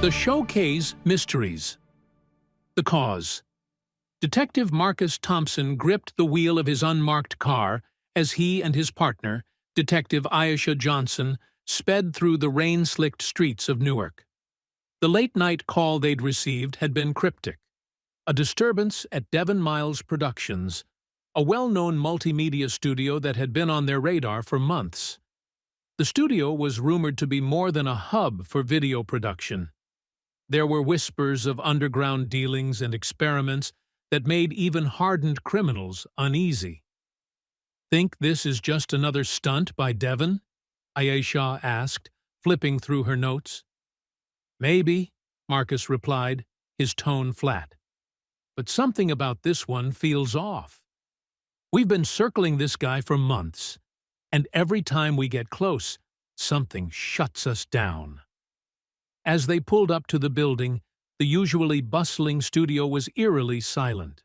The Showkase Mysteries. The Cause. Detective Marcus Thompson gripped the wheel of his unmarked car as he and his partner, Detective Eyeesha Johnson, sped through the rain-slicked streets of Newark. The late-night call they'd received had been cryptic. A disturbance at Devon Miles Productions, a well-known multimedia studio that had been on their radar for months. The studio was rumored to be more than a hub for video production. There were whispers of underground dealings and experiments that made even hardened criminals uneasy. "Think this is just another stunt by Devon?" Eyeesha asked, flipping through her notes. "Maybe," Marcus replied, his tone flat. "But something about this one feels off. We've been circling this guy for months, and every time we get close, something shuts us down." As they pulled up to the building, the usually bustling studio was eerily silent.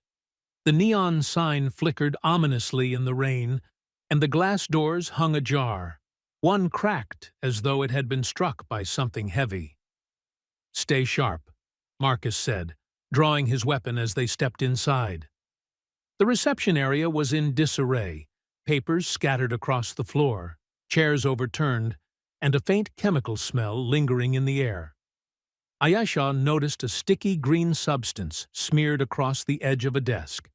The neon sign flickered ominously in the rain, and the glass doors hung ajar. One cracked as though it had been struck by something heavy. "Stay sharp," Marcus said, drawing his weapon as they stepped inside. The reception area was in disarray, papers scattered across the floor, chairs overturned, and a faint chemical smell lingering in the air. Eyeesha noticed a sticky green substance smeared across the edge of a desk.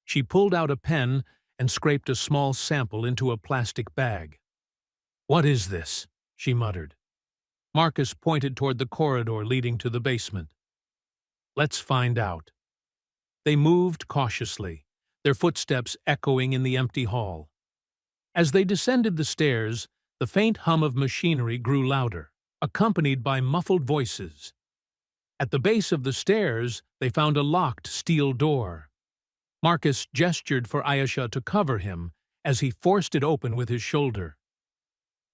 She pulled out a pen and scraped a small sample into a plastic bag. "What is this?" she muttered. Marcus pointed toward the corridor leading to the basement. "Let's find out." They moved cautiously, their footsteps echoing in the empty hall. As they descended the stairs, the faint hum of machinery grew louder, accompanied by muffled voices. At the base of the stairs, they found a locked steel door. Marcus gestured for Eyeesha to cover him as he forced it open with his shoulder.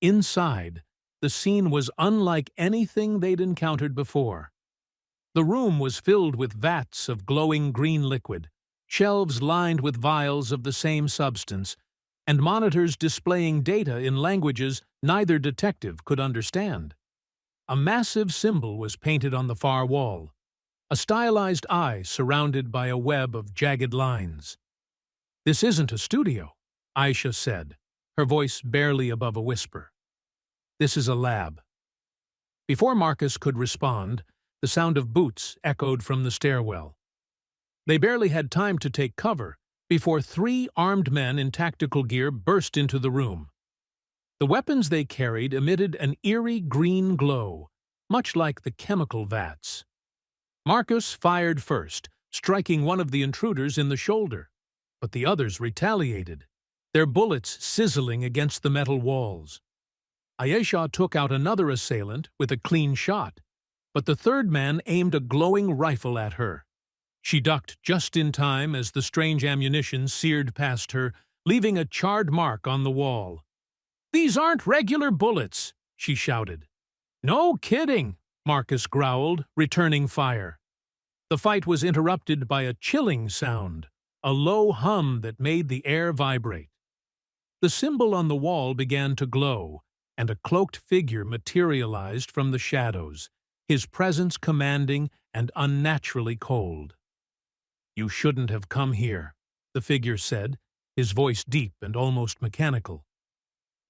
Inside, the scene was unlike anything they'd encountered before. The room was filled with vats of glowing green liquid, shelves lined with vials of the same substance, and monitors displaying data in languages neither detective could understand. A massive symbol was painted on the far wall, a stylized eye surrounded by a web of jagged lines. "This isn't a studio," Eyeesha said, her voice barely above a whisper. "This is a lab." Before Marcus could respond, the sound of boots echoed from the stairwell. They barely had time to take cover before 3 armed men in tactical gear burst into the room. The weapons they carried emitted an eerie green glow, much like the chemical vats. Marcus fired first, striking one of the intruders in the shoulder, but the others retaliated, their bullets sizzling against the metal walls. Eyeesha took out another assailant with a clean shot, but the third man aimed a glowing rifle at her. She ducked just in time as the strange ammunition seared past her, leaving a charred mark on the wall. "These aren't regular bullets," she shouted. "No kidding," Marcus growled, returning fire. The fight was interrupted by a chilling sound, a low hum that made the air vibrate. The symbol on the wall began to glow, and a cloaked figure materialized from the shadows, his presence commanding and unnaturally cold. "You shouldn't have come here," the figure said, his voice deep and almost mechanical.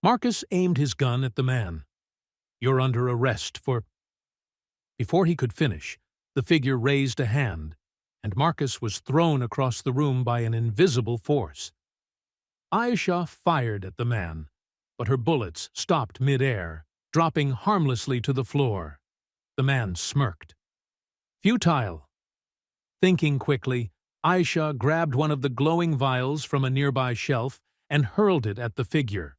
Marcus aimed his gun at the man. "You're under arrest for—" Before he could finish, the figure raised a hand, and Marcus was thrown across the room by an invisible force. Eyeesha fired at the man, but her bullets stopped mid-air, dropping harmlessly to the floor. The man smirked. "Futile." Thinking quickly, Eyeesha grabbed one of the glowing vials from a nearby shelf and hurled it at the figure.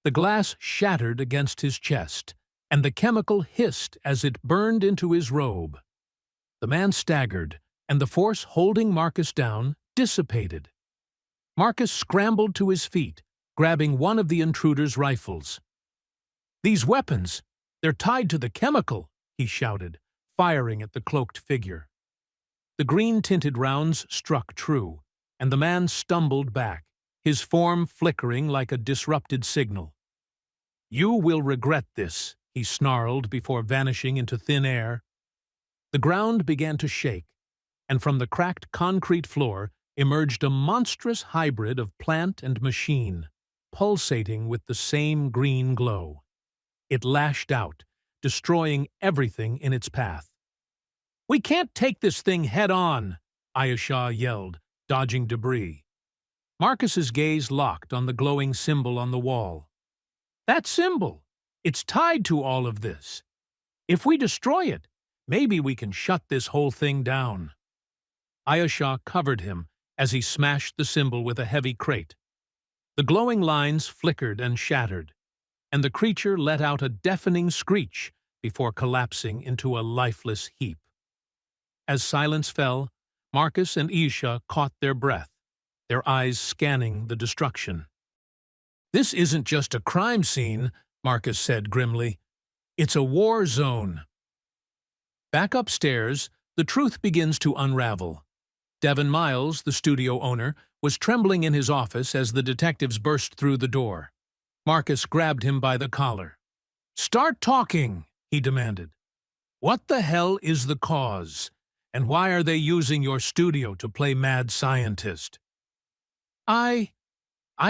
The glass shattered against his chest, and the chemical hissed as it burned into his robe. The man staggered, and the force holding Marcus down dissipated. Marcus scrambled to his feet, grabbing one of the intruder's rifles. "These weapons, they're tied to the chemical," he shouted, firing at the cloaked figure. The green-tinted rounds struck true, and the man stumbled back, his form flickering like a disrupted signal. "You will regret this," he snarled before vanishing into thin air. The ground began to shake, and from the cracked concrete floor emerged a monstrous hybrid of plant and machine, pulsating with the same green glow. It lashed out, destroying everything in its path. "We can't take this thing head-on," Eyeesha yelled, dodging debris. Marcus's gaze locked on the glowing symbol on the wall. "That symbol! It's tied to all of this. If we destroy it, maybe we can shut this whole thing down." Eyeesha covered him as he smashed the symbol with a heavy crate. The glowing lines flickered and shattered, and the creature let out a deafening screech before collapsing into a lifeless heap. As silence fell, Marcus and Eyeesha caught their breath, their eyes scanning the destruction. "This isn't just a crime scene," Marcus said grimly. "It's a war zone." Back upstairs, the truth begins to unravel. Devon Miles, the studio owner, was trembling in his office as the detectives burst through the door. Marcus grabbed him by the collar. "Start talking," he demanded. "What the hell is the cause? And why are they using your studio to play mad scientist?" I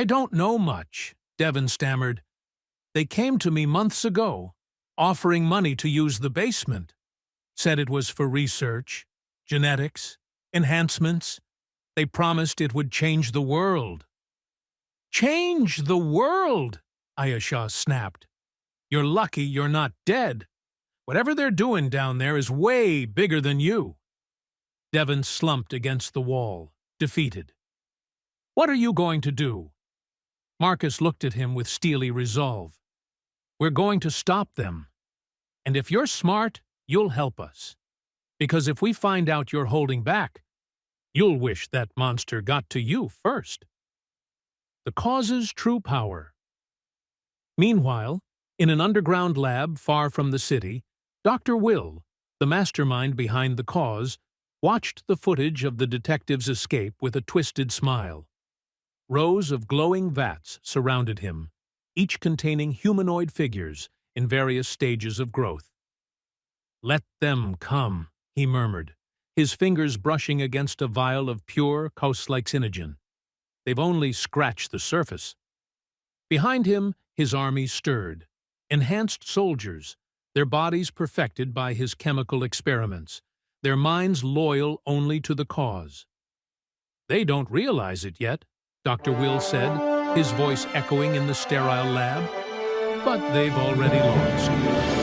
don't know much," Devon stammered. "They came to me months ago, offering money to use the basement. Said it was for research, genetics, enhancements. They promised it would change the world." "Change the world?" Eyeesha snapped. "You're lucky you're not dead. Whatever they're doing down there is way bigger than you." Devon slumped against the wall, defeated. "What are you going to do?" Marcus looked at him with steely resolve. "We're going to stop them. And if you're smart, you'll help us. Because if we find out you're holding back, you'll wish that monster got to you first." The Cause's true power. Meanwhile, in an underground lab far from the city, Dr. Will, the mastermind behind the Cause, watched the footage of the detective's escape with a twisted smile. Rows of glowing vats surrounded him, each containing humanoid figures in various stages of growth. "Let them come," he murmured, his fingers brushing against a vial of pure Kause-like synogen. "They've only scratched the surface." Behind him, his army stirred. Enhanced soldiers, their bodies perfected by his chemical experiments, their minds loyal only to the Cause. "They don't realize it yet," Dr. Will said, his voice echoing in the sterile lab. "But they've already lost."